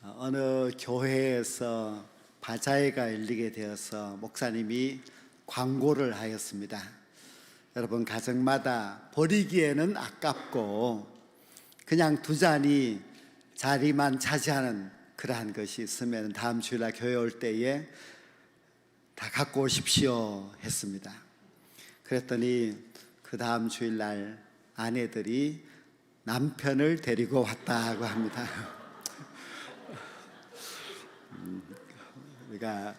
어느 교회에서 바자회가 열리게 되어서 목사님이 광고를 하였습니다. 여러분, 가정마다 버리기에는 아깝고 그냥 두자니 자리만 차지하는 그러한 것이 있으면 다음 주일날 교회 올 때에 다 갖고 오십시오 했습니다. 그랬더니 그 다음 주일날 아내들이 남편을 데리고 왔다고 합니다. 우리가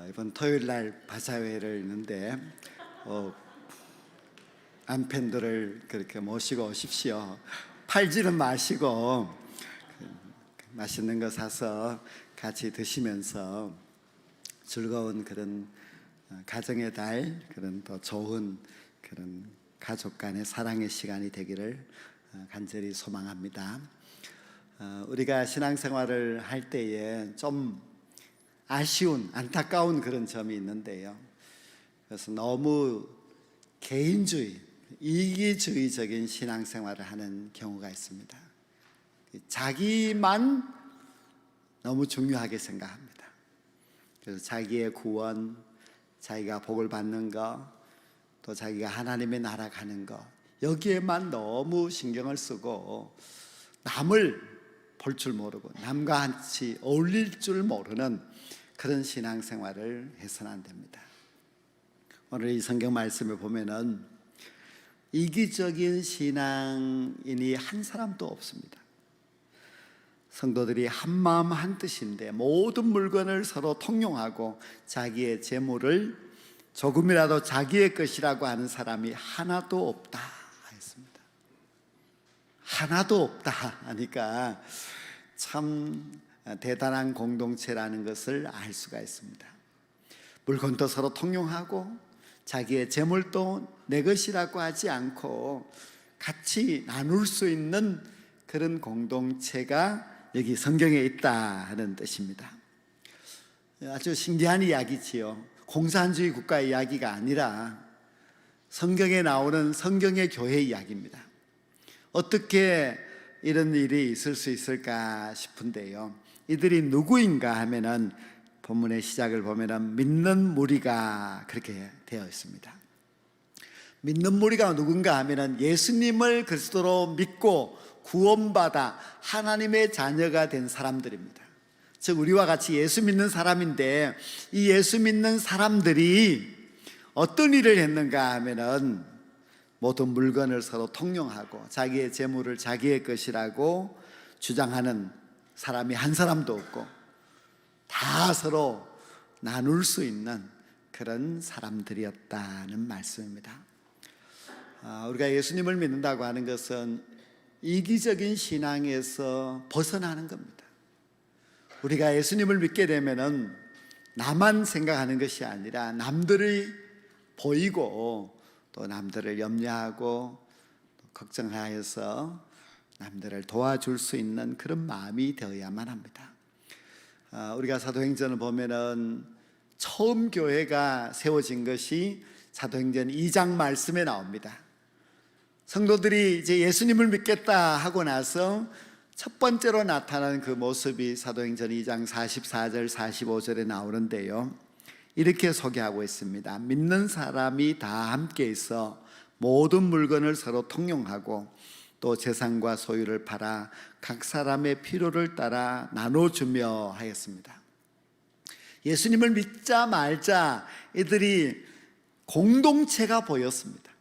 이번 토요일날 바자회를 있는데 남편들을 그렇게 모시고 오십시오. 팔지는 마시고 맛있는 거 사서 같이 드시면서 즐거운 그런 가정의 달, 그런 더 좋은 그런 가족 간의 사랑의 시간이 되기를 간절히 소망합니다. 우리가 신앙생활을 할 때에 좀 아쉬운, 안타까운 그런 점이 있는데요. 그래서 너무 개인주의, 이기주의적인 신앙생활을 하는 경우가 있습니다. 자기만 너무 중요하게 생각합니다. 그래서 자기의 구원, 자기가 복을 받는 것, 또 자기가 하나님의 나라 가는 것, 여기에만 너무 신경을 쓰고 남을 볼 줄 모르고 남과 같이 어울릴 줄 모르는 그런 신앙생활을 해서는 안 됩니다. 오늘 이 성경 말씀을 보면은 이기적인 신앙인이 한 사람도 없습니다. 성도들이 한 마음 한 뜻인데 모든 물건을 서로 통용하고 자기의 재물을 조금이라도 자기의 것이라고 하는 사람이 하나도 없다 했습니다. 하나도 없다 하니까 참 대단한 공동체라는 것을 알 수가 있습니다. 물건도 서로 통용하고 자기의 재물도 내 것이라고 하지 않고 같이 나눌 수 있는 그런 공동체가 여기 성경에 있다 하는 뜻입니다. 아주 신기한 이야기지요. 공산주의 국가의 이야기가 아니라 성경에 나오는 성경의 교회 이야기입니다. 어떻게 이런 일이 있을 수 있을까 싶은데요. 이들이 누구인가 하면은 본문의 시작을 보면은 믿는 무리가 그렇게 되어 있습니다. 믿는 무리가 누군가 하면은 예수님을 그리스도로 믿고 구원받아 하나님의 자녀가 된 사람들입니다. 즉 우리와 같이 예수 믿는 사람인데 이 예수 믿는 사람들이 어떤 일을 했는가 하면은 모든 물건을 서로 통용하고 자기의 재물을 자기의 것이라고 주장하는 사람이 한 사람도 없고 다 서로 나눌 수 있는 그런 사람들이었다는 말씀입니다. 우리가 예수님을 믿는다고 하는 것은 이기적인 신앙에서 벗어나는 겁니다. 우리가 예수님을 믿게 되면은 나만 생각하는 것이 아니라 남들이 보이고 또 남들을 염려하고 걱정하여서 남들을 도와줄 수 있는 그런 마음이 되어야만 합니다. 우리가 사도행전을 보면은 처음 교회가 세워진 것이 사도행전 2장 말씀에 나옵니다. 성도들이 이제 예수님을 믿겠다 하고 나서 첫 번째로 나타나는 그 모습이 사도행전 2장 44절 45절에 나오는데요. 이렇게 소개하고 있습니다. 믿는 사람이 다 함께 있어 모든 물건을 서로 통용하고 또 재산과 소유를 팔아 각 사람의 필요를 따라 나눠주며 하였습니다. 예수님을 믿자 말자 이들이 공동체가 보였습니다.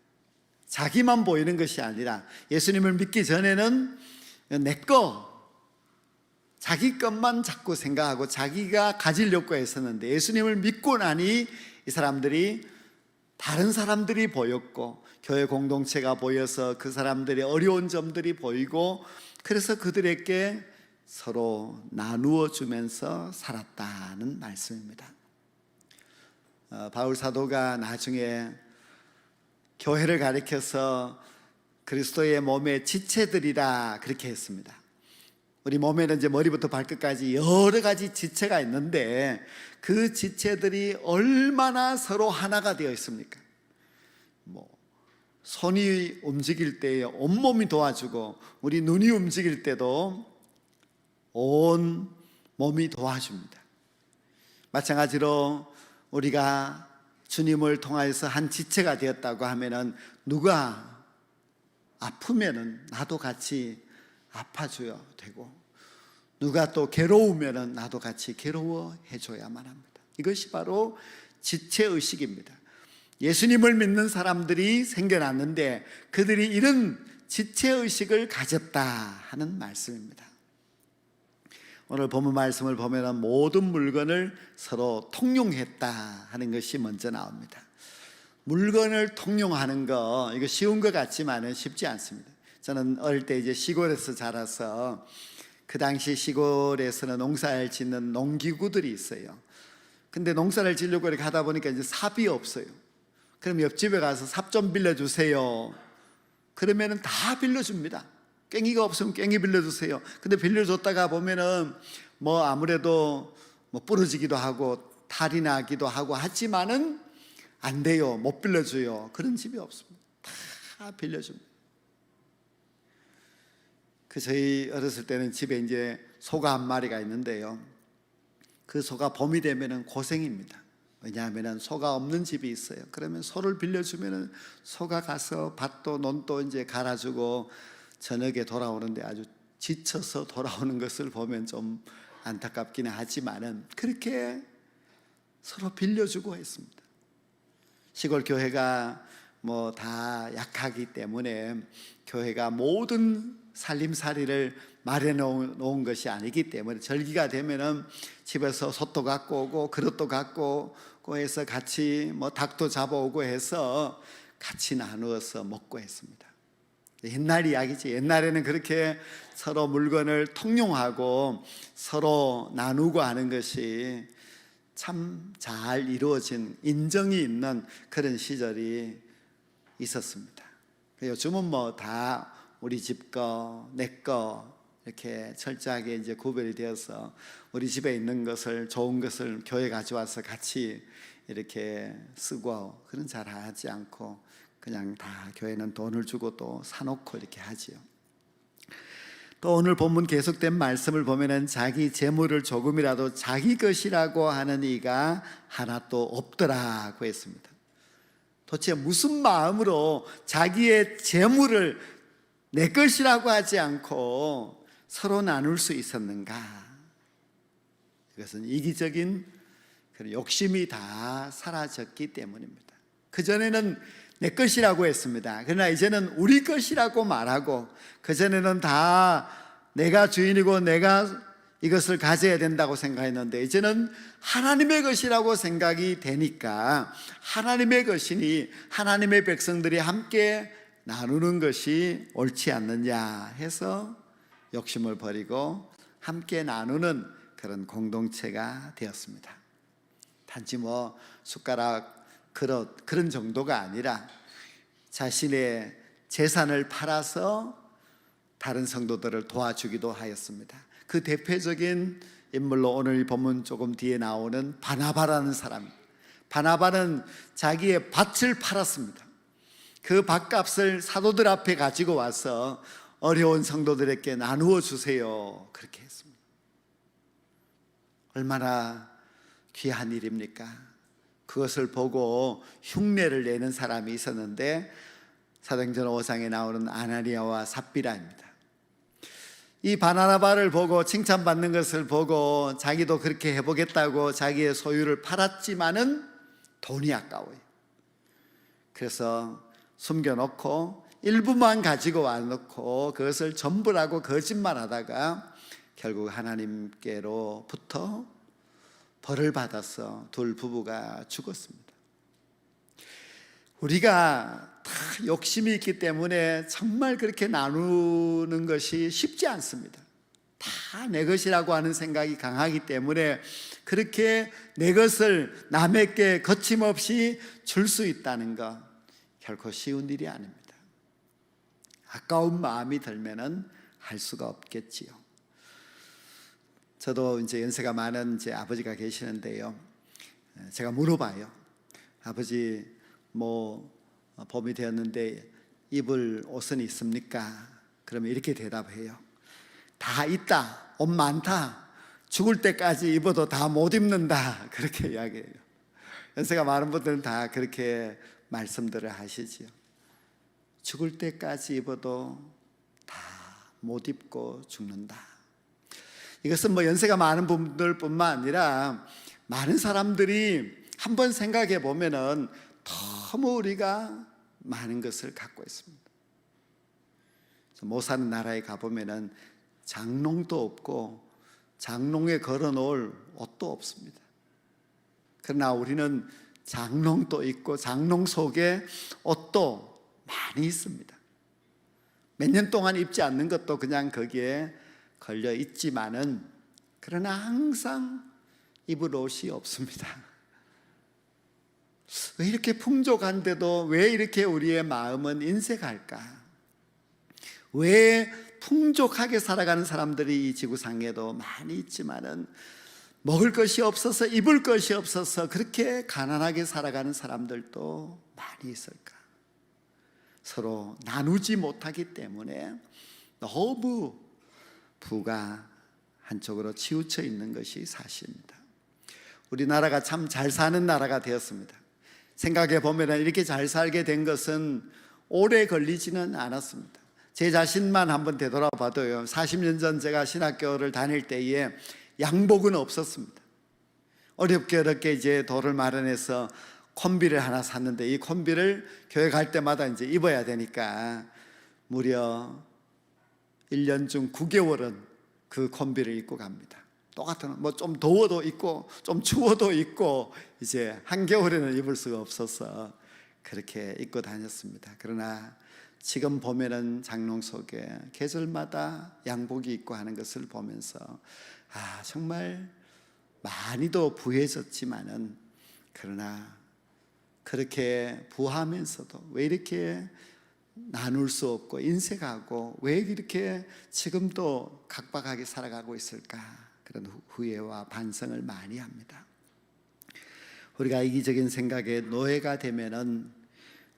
자기만 보이는 것이 아니라 예수님을 믿기 전에는 내 거, 자기 것만 자꾸 생각하고 자기가 가지려고 했었는데 예수님을 믿고 나니 이 사람들이 다른 사람들이 보였고 교회 공동체가 보여서 그 사람들의 어려운 점들이 보이고 그래서 그들에게 서로 나누어 주면서 살았다는 말씀입니다. 바울 사도가 나중에 교회를 가리켜서 그리스도의 몸의 지체들이라 그렇게 했습니다. 우리 몸에는 이제 머리부터 발끝까지 여러 가지 지체가 있는데 그 지체들이 얼마나 서로 하나가 되어 있습니까? 손이 움직일 때 온몸이 도와주고 우리 눈이 움직일 때도 온 몸이 도와줍니다. 마찬가지로 우리가 주님을 통하여서 한 지체가 되었다고 하면은 누가 아프면은 나도 같이 아파줘야 되고, 누가 또 괴로우면은 나도 같이 괴로워해줘야만 합니다. 이것이 바로 지체의식입니다. 예수님을 믿는 사람들이 생겨났는데 그들이 이런 지체의식을 가졌다 하는 말씀입니다. 오늘 본문 말씀을 보면 모든 물건을 서로 통용했다 하는 것이 먼저 나옵니다. 물건을 통용하는 거, 이거 쉬운 것 같지만은 쉽지 않습니다. 저는 어릴 때 이제 시골에서 자라서 그 당시 시골에서는 농사를 짓는 농기구들이 있어요. 근데 농사를 지려고 이렇게 하다 보니까 이제 삽이 없어요. 그럼 옆집에 가서 삽 좀 빌려주세요. 그러면은 다 빌려줍니다. 괭이가 없으면 괭이 빌려주세요. 근데 빌려줬다가 보면은 뭐 아무래도 뭐 부러지기도 하고 탈이 나기도 하고 하지만은 안 돼요. 못 빌려줘요. 그런 집이 없습니다. 다 빌려줍니다. 저희 어렸을 때는 집에 이제 소가 한 마리가 있는데요. 그 소가 봄이 되면은 고생입니다. 왜냐하면 소가 없는 집이 있어요. 그러면 소를 빌려주면은 소가 가서 밭도 논도 이제 갈아주고 저녁에 돌아오는데 아주 지쳐서 돌아오는 것을 보면 좀 안타깝기는 하지만은 그렇게 서로 빌려주고 했습니다. 시골 교회가 뭐 다 약하기 때문에 교회가 모든 살림살이를 마련해 놓은 것이 아니기 때문에 절기가 되면은 집에서 솥도 갖고 오고 그릇도 갖고 오고 해서 같이 뭐 닭도 잡아오고 해서 같이 나누어서 먹고 했습니다. 옛날 이야기지. 옛날에는 그렇게 서로 물건을 통용하고 서로 나누고 하는 것이 참 잘 이루어진, 인정이 있는 그런 시절이 있었습니다. 요즘은 뭐 다 우리 집 거, 내 거 이렇게 철저하게 이제 구별이 되어서 우리 집에 있는 것을, 좋은 것을 교회 가져와서 같이 이렇게 쓰고, 그런 잘 하지 않고 그냥 다 교회는 돈을 주고 또 사놓고 이렇게 하지요. 또 오늘 본문 계속된 말씀을 보면은 자기 재물을 조금이라도 자기 것이라고 하는 이가 하나도 없더라고 했습니다. 도대체 무슨 마음으로 자기의 재물을 내 것이라고 하지 않고 서로 나눌 수 있었는가? 이것은 이기적인 그런 욕심이 다 사라졌기 때문입니다. 그전에는 내 것이라고 했습니다. 그러나 이제는 우리 것이라고 말하고, 그전에는 다 내가 주인이고 내가 이것을 가져야 된다고 생각했는데 이제는 하나님의 것이라고 생각이 되니까 하나님의 것이니 하나님의 백성들이 함께 나누는 것이 옳지 않느냐 해서 욕심을 버리고 함께 나누는 그런 공동체가 되었습니다. 단지 뭐 숟가락, 그릇 그런 정도가 아니라 자신의 재산을 팔아서 다른 성도들을 도와주기도 하였습니다. 그 대표적인 인물로 오늘 본문 조금 뒤에 나오는 바나바라는 사람. 바나바는 자기의 밭을 팔았습니다. 그 밭값을 사도들 앞에 가지고 와서 어려운 성도들에게 나누어 주세요, 그렇게 했습니다. 얼마나 귀한 일입니까? 그것을 보고 흉내를 내는 사람이 있었는데 사도행전 5장에 나오는 아나니아와 삽비라입니다. 이 바나바를 보고 칭찬받는 것을 보고 자기도 그렇게 해보겠다고 자기의 소유를 팔았지만은 돈이 아까워요. 그래서 숨겨놓고 일부만 가지고 와놓고 그것을 전부라고 거짓말하다가 결국 하나님께로부터 벌을 받아서 둘 부부가 죽었습니다. 우리가 다 욕심이 있기 때문에 정말 그렇게 나누는 것이 쉽지 않습니다. 다 내 것이라고 하는 생각이 강하기 때문에 그렇게 내 것을 남에게 거침없이 줄 수 있다는 것 결코 쉬운 일이 아닙니다. 아까운 마음이 들면은 할 수가 없겠지요. 저도 이제 연세가 많은 제 아버지가 계시는데요. 제가 물어봐요. 아버지, 뭐 봄이 되었는데 입을 옷은 있습니까? 그러면 이렇게 대답해요. 다 있다. 옷 많다. 죽을 때까지 입어도 다 못 입는다, 그렇게 이야기해요. 연세가 많은 분들은 다 그렇게 말씀들을 하시지요. 죽을 때까지 입어도 다 못 입고 죽는다. 이것은 뭐 연세가 많은 분들뿐만 아니라 많은 사람들이 한번 생각해 보면은 너무 우리가 많은 것을 갖고 있습니다. 못 사는 나라에 가보면은 장롱도 없고 장롱에 걸어놓을 옷도 없습니다. 그러나 우리는 장롱도 있고 장롱 속에 옷도 많이 있습니다. 몇 년 동안 입지 않는 것도 그냥 거기에 걸려 있지만은, 그러나 항상 입을 옷이 없습니다. 왜 이렇게 풍족한데도 왜 이렇게 우리의 마음은 인색할까? 왜 풍족하게 살아가는 사람들이 이 지구상에도 많이 있지만은 먹을 것이 없어서, 입을 것이 없어서 그렇게 가난하게 살아가는 사람들도 많이 있을까? 서로 나누지 못하기 때문에 너무 부가 한쪽으로 치우쳐 있는 것이 사실입니다. 우리나라가 참 잘 사는 나라가 되었습니다. 생각해 보면 이렇게 잘 살게 된 것은 오래 걸리지는 않았습니다. 제 자신만 한번 되돌아봐도요, 40년 전 제가 신학교를 다닐 때에 양복은 없었습니다. 어렵게 이제 돈을 마련해서 콤비를 하나 샀는데, 이 콤비를 교회 갈 때마다 이제 입어야 되니까 무려 1년 중 9개월은 그 콤비를 입고 갑니다. 똑같은, 뭐 좀 더워도 입고 좀 추워도 입고, 이제 한겨울에는 입을 수가 없어서 그렇게 입고 다녔습니다. 그러나 지금 보면은 장롱 속에 계절마다 양복이 있고 하는 것을 보면서 정말 많이도 부해졌지만은, 그러나 그렇게 부하면서도 왜 이렇게 나눌 수 없고 인색하고 왜 이렇게 지금도 각박하게 살아가고 있을까? 그런 후회와 반성을 많이 합니다. 우리가 이기적인 생각에 노예가 되면은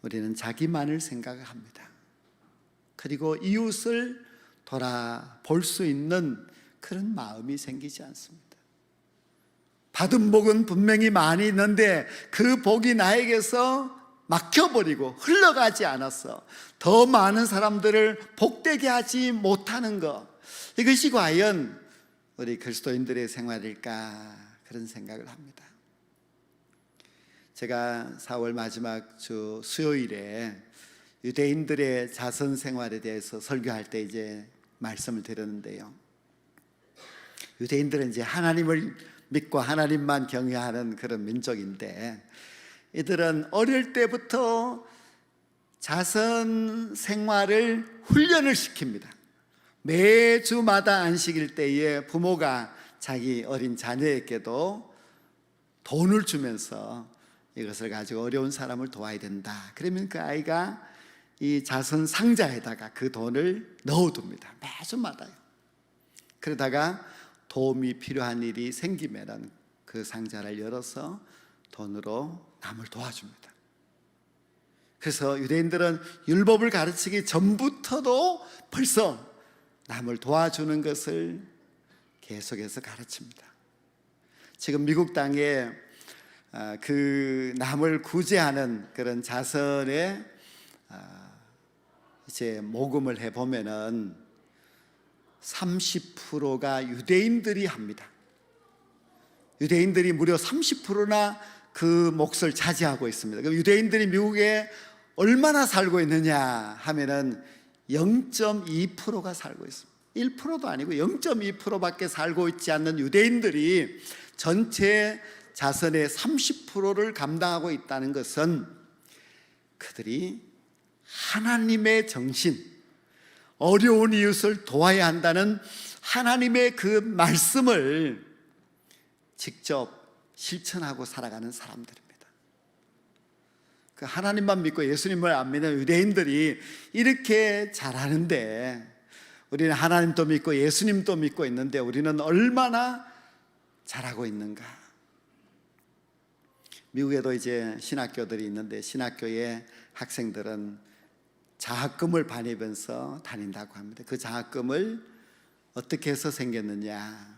우리는 자기만을 생각합니다. 그리고 이웃을 돌아볼 수 있는 그런 마음이 생기지 않습니다. 받은 복은 분명히 많이 있는데 그 복이 나에게서 막혀버리고 흘러가지 않아서 더 많은 사람들을 복되게 하지 못하는 것, 이것이 과연 우리 그리스도인들의 생활일까, 그런 생각을 합니다. 제가 4월 마지막 주 수요일에 유대인들의 자선 생활에 대해서 설교할 때 이제 말씀을 드렸는데요, 유대인들은 이제 하나님을 믿고 하나님만 경외하는 그런 민족인데, 이들은 어릴 때부터 자선 생활을 훈련을 시킵니다. 매주마다 안식일 때에 부모가 자기 어린 자녀에게도 돈을 주면서 이것을 가지고 어려운 사람을 도와야 된다. 그러면 그 아이가 이 자선 상자에다가 그 돈을 넣어둡니다. 매주마다요. 그러다가 도움이 필요한 일이 생기면 그 상자를 열어서 돈으로 남을 도와줍니다. 그래서 유대인들은 율법을 가르치기 전부터도 벌써 남을 도와주는 것을 계속해서 가르칩니다. 지금 미국 땅에 그 남을 구제하는 그런 자선에 이제 모금을 해보면은 30%가 유대인들이 합니다. 유대인들이 무려 30%나 그 몫을 차지하고 있습니다. 그럼 유대인들이 미국에 얼마나 살고 있느냐 하면은 0.2%가 살고 있습니다. 1%도 아니고 0.2%밖에 살고 있지 않는 유대인들이 전체 자선의 30%를 감당하고 있다는 것은 그들이 하나님의 정신, 어려운 이웃을 도와야 한다는 하나님의 그 말씀을 직접 실천하고 살아가는 사람들입니다. 그 하나님만 믿고 예수님을 안 믿는 유대인들이 이렇게 잘하는데, 우리는 하나님도 믿고 예수님도 믿고 있는데 우리는 얼마나 잘하고 있는가? 미국에도 이제 신학교들이 있는데, 신학교의 학생들은 장학금을 받으면서 다닌다고 합니다. 그 장학금을 어떻게 해서 생겼느냐?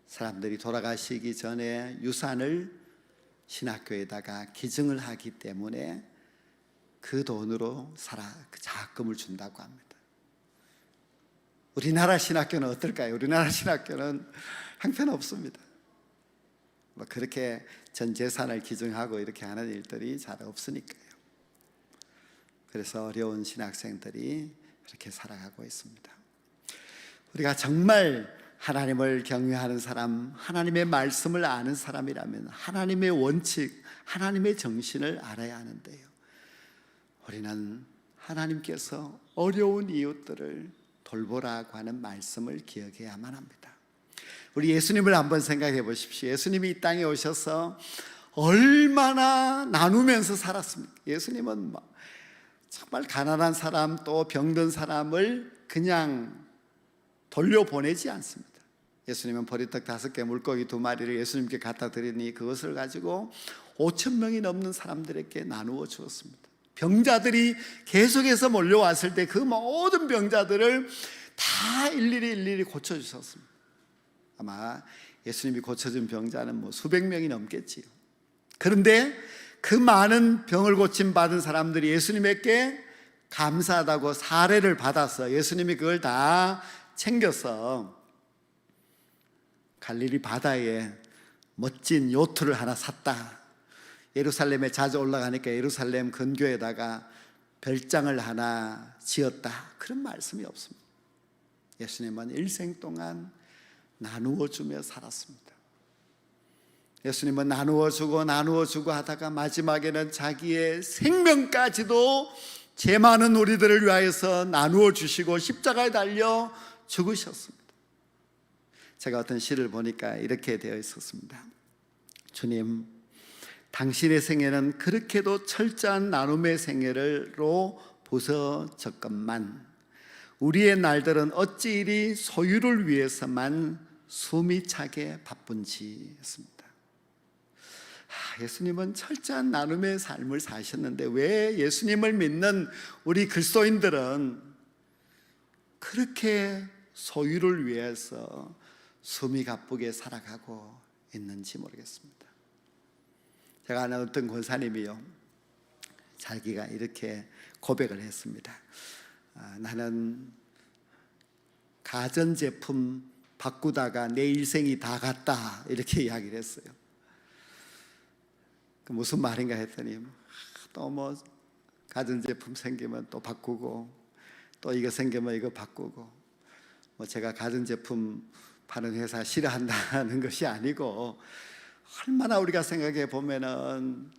사람들이 돌아가시기 전에 유산을 신학교에다가 기증을 하기 때문에 그 돈으로 그 장학금을 준다고 합니다. 우리나라 신학교는 어떨까요? 우리나라 신학교는 형편없습니다. 그렇게 전 재산을 기증하고 이렇게 하는 일들이 잘 없으니까요. 그래서 어려운 신학생들이 그렇게 살아가고 있습니다. 우리가 정말 하나님을 경외하는 사람, 하나님의 말씀을 아는 사람이라면 하나님의 원칙, 하나님의 정신을 알아야 하는데요. 우리는 하나님께서 어려운 이웃들을 돌보라고 하는 말씀을 기억해야만 합니다. 우리 예수님을 한번 생각해 보십시오. 예수님이 이 땅에 오셔서 얼마나 나누면서 살았습니까? 예수님은 정말 가난한 사람 또 병든 사람을 그냥 돌려보내지 않습니다. 예수님은 보리떡 5개 물고기 2마리를 예수님께 갖다 드리니 그것을 가지고 5,000명이 넘는 사람들에게 나누어 주었습니다. 병자들이 계속해서 몰려왔을 때 그 모든 병자들을 다 일일이 고쳐주셨습니다. 아마 예수님이 고쳐준 병자는 수백 명이 넘겠지요. 그런데 그 많은 병을 고침받은 사람들이 예수님에게 감사하다고 사례를 받아서 예수님이 그걸 다 챙겨서 갈릴리 바다에 멋진 요트를 하나 샀다. 예루살렘에 자주 올라가니까 예루살렘 근교에다가 별장을 하나 지었다. 그런 말씀이 없습니다. 예수님은 일생 동안 나누어 주며 살았습니다. 예수님은 나누어 주고 하다가 마지막에는 자기의 생명까지도 죄 많은 우리들을 위하여서 나누어 주시고 십자가에 달려 죽으셨습니다. 제가 어떤 시를 보니까 이렇게 되어 있었습니다. 주님, 당신의 생애는 그렇게도 철저한 나눔의 생애로 부서졌건만 우리의 날들은 어찌 이리 소유를 위해서만 숨이 차게 바쁜지 했습니다. 예수님은 철저한 나눔의 삶을 사셨는데 왜 예수님을 믿는 우리 그리스도인들은 그렇게 소유를 위해서 숨이 가쁘게 살아가고 있는지 모르겠습니다. 제가 아는 어떤 권사님이요, 자기가 이렇게 고백을 했습니다. 나는 가전제품 바꾸다가 내 일생이 다 갔다, 이렇게 이야기를 했어요. 무슨 말인가 했더니 또 가전제품 생기면 또 바꾸고 또 이거 생기면 이거 바꾸고, 제가 가전제품 파는 회사 싫어한다는 것이 아니고 얼마나 우리가 생각해 보면은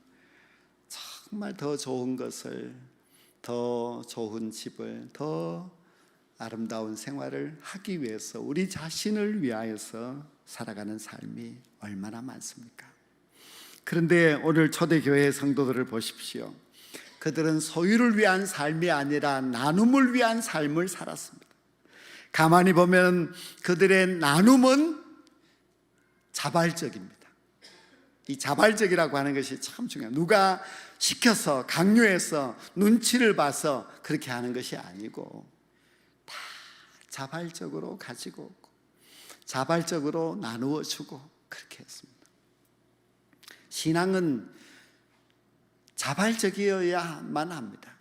정말 더 좋은 것을, 더 좋은 집을, 더 아름다운 생활을 하기 위해서 우리 자신을 위하여서 살아가는 삶이 얼마나 많습니까? 그런데 오늘 초대교회 성도들을 보십시오. 그들은 소유를 위한 삶이 아니라 나눔을 위한 삶을 살았습니다. 가만히 보면 그들의 나눔은 자발적입니다. 이 자발적이라고 하는 것이 참 중요해요. 누가 시켜서 강요해서 눈치를 봐서 그렇게 하는 것이 아니고 다 자발적으로 가지고 오고 자발적으로 나누어 주고 그렇게 했습니다. 신앙은 자발적이어야만 합니다.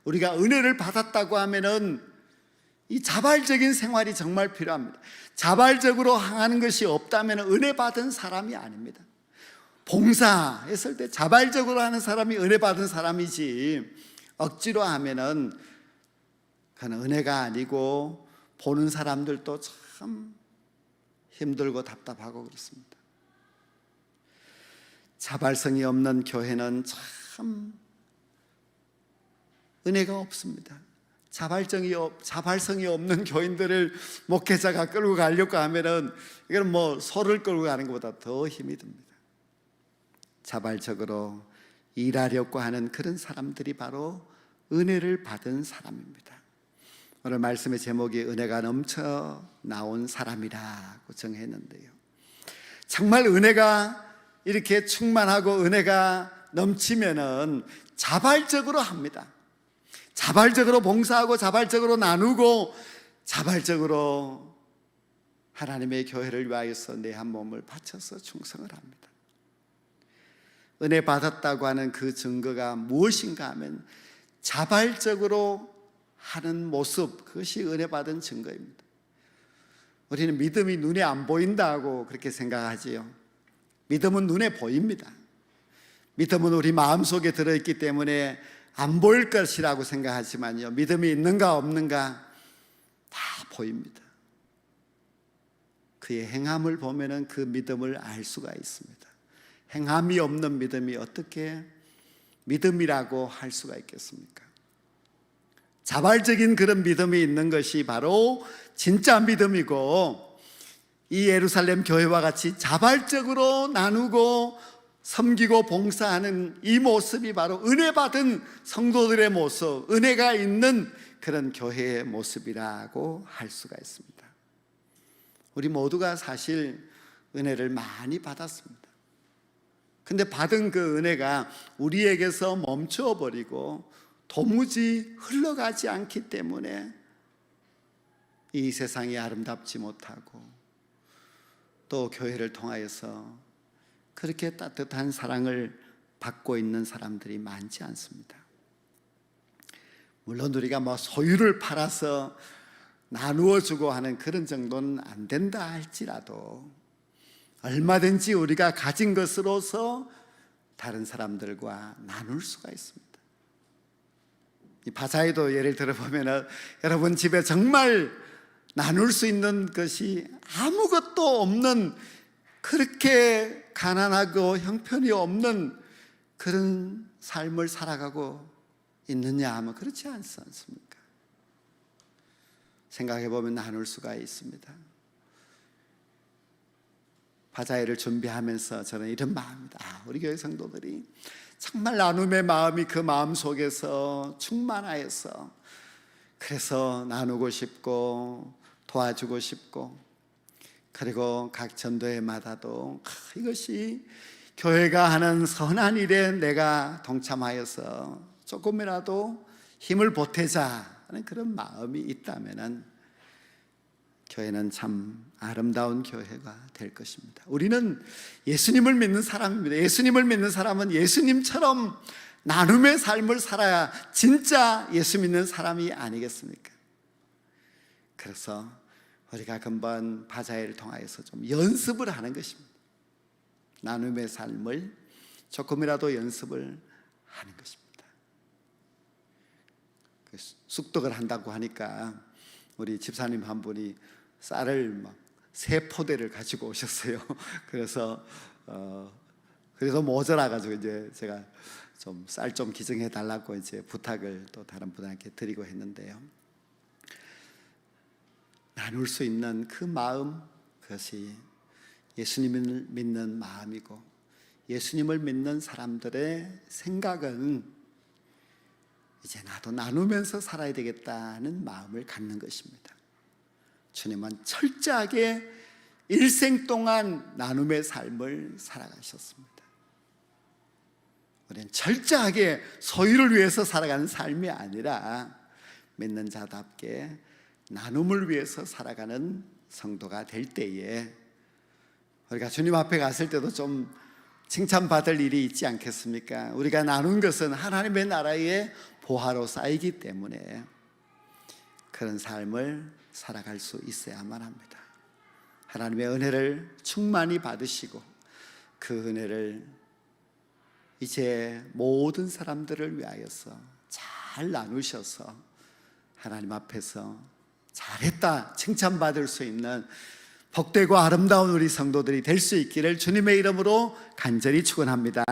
우리가 은혜를 받았다고 하면은 이 자발적인 생활이 정말 필요합니다. 자발적으로 하는 것이 없다면 은혜 받은 사람이 아닙니다. 봉사했을 때 자발적으로 하는 사람이 은혜 받은 사람이지, 억지로 하면은 그건 은혜가 아니고 보는 사람들도 참 힘들고 답답하고 그렇습니다. 자발성이 없는 교회는 참 은혜가 없습니다. 자발성이 없는 교인들을 목회자가 끌고 가려고 하면은 이건 소를 끌고 가는 것보다 더 힘이 듭니다. 자발적으로 일하려고 하는 그런 사람들이 바로 은혜를 받은 사람입니다. 오늘 말씀의 제목이 은혜가 넘쳐 나온 사람이라고 정했는데요, 정말 은혜가 이렇게 충만하고 은혜가 넘치면은 자발적으로 합니다. 자발적으로 봉사하고 자발적으로 나누고 자발적으로 하나님의 교회를 위하여서 내 한 몸을 바쳐서 충성을 합니다. 은혜 받았다고 하는 그 증거가 무엇인가 하면 자발적으로 하는 모습, 그것이 은혜 받은 증거입니다. 우리는 믿음이 눈에 안 보인다고 그렇게 생각하지요. 믿음은 눈에 보입니다. 믿음은 우리 마음속에 들어있기 때문에 안 보일 것이라고 생각하지만요, 믿음이 있는가 없는가 다 보입니다. 그의 행함을 보면은 그 믿음을 알 수가 있습니다. 행함이 없는 믿음이 어떻게 믿음이라고 할 수가 있겠습니까? 자발적인 그런 믿음이 있는 것이 바로 진짜 믿음이고, 이 예루살렘 교회와 같이 자발적으로 나누고 섬기고 봉사하는 이 모습이 바로 은혜 받은 성도들의 모습, 은혜가 있는 그런 교회의 모습이라고 할 수가 있습니다. 우리 모두가 사실 은혜를 많이 받았습니다. 근데 받은 그 은혜가 우리에게서 멈춰버리고 도무지 흘러가지 않기 때문에 이 세상이 아름답지 못하고, 또 교회를 통하여서 그렇게 따뜻한 사랑을 받고 있는 사람들이 많지 않습니다. 물론 우리가 소유를 팔아서 나누어 주고 하는 그런 정도는 안 된다 할지라도 얼마든지 우리가 가진 것으로서 다른 사람들과 나눌 수가 있습니다. 이 바자회도 예를 들어보면, 여러분 집에 정말 나눌 수 있는 것이 아무것도 없는, 그렇게 가난하고 형편이 없는 그런 삶을 살아가고 있느냐 하면 그렇지 않습니까? 생각해 보면 나눌 수가 있습니다. 바자회를 준비하면서 저는 이런 마음입니다. 우리 교회 성도들이 정말 나눔의 마음이 그 마음 속에서 충만하여서, 그래서 나누고 싶고 도와주고 싶고, 그리고 각 전도회마다도 이것이 교회가 하는 선한 일에 내가 동참하여서 조금이라도 힘을 보태자 하는 그런 마음이 있다면 교회는 참 아름다운 교회가 될 것입니다. 우리는 예수님을 믿는 사람입니다. 예수님을 믿는 사람은 예수님처럼 나눔의 삶을 살아야 진짜 예수 믿는 사람이 아니겠습니까? 그래서 우리가 금번 바자회를 통하여서 좀 연습을 하는 것입니다. 나눔의 삶을 조금이라도 연습을 하는 것입니다. 숙덕을 한다고 하니까 우리 집사님 한 분이 쌀을 3포대를 가지고 오셨어요. 그래서 모자라가지고 이제 제가 좀 쌀 좀 기증해 달라고 이제 부탁을 또 다른 분한테 드리고 했는데요. 나눌 수 있는 그 마음, 그것이 예수님을 믿는 마음이고, 예수님을 믿는 사람들의 생각은 이제 나도 나누면서 살아야 되겠다는 마음을 갖는 것입니다. 주님은 철저하게 일생 동안 나눔의 삶을 살아가셨습니다. 우리는 철저하게 소유를 위해서 살아가는 삶이 아니라 믿는 자답게 나눔을 위해서 살아가는 성도가 될 때에 우리가 주님 앞에 갔을 때도 좀 칭찬받을 일이 있지 않겠습니까? 우리가 나눈 것은 하나님의 나라의 보화로 쌓이기 때문에 그런 삶을 살아갈 수 있어야만 합니다. 하나님의 은혜를 충만히 받으시고 그 은혜를 이제 모든 사람들을 위하여서 잘 나누셔서 하나님 앞에서 잘했다 칭찬받을 수 있는 복되고 아름다운 우리 성도들이 될 수 있기를 주님의 이름으로 간절히 축원합니다.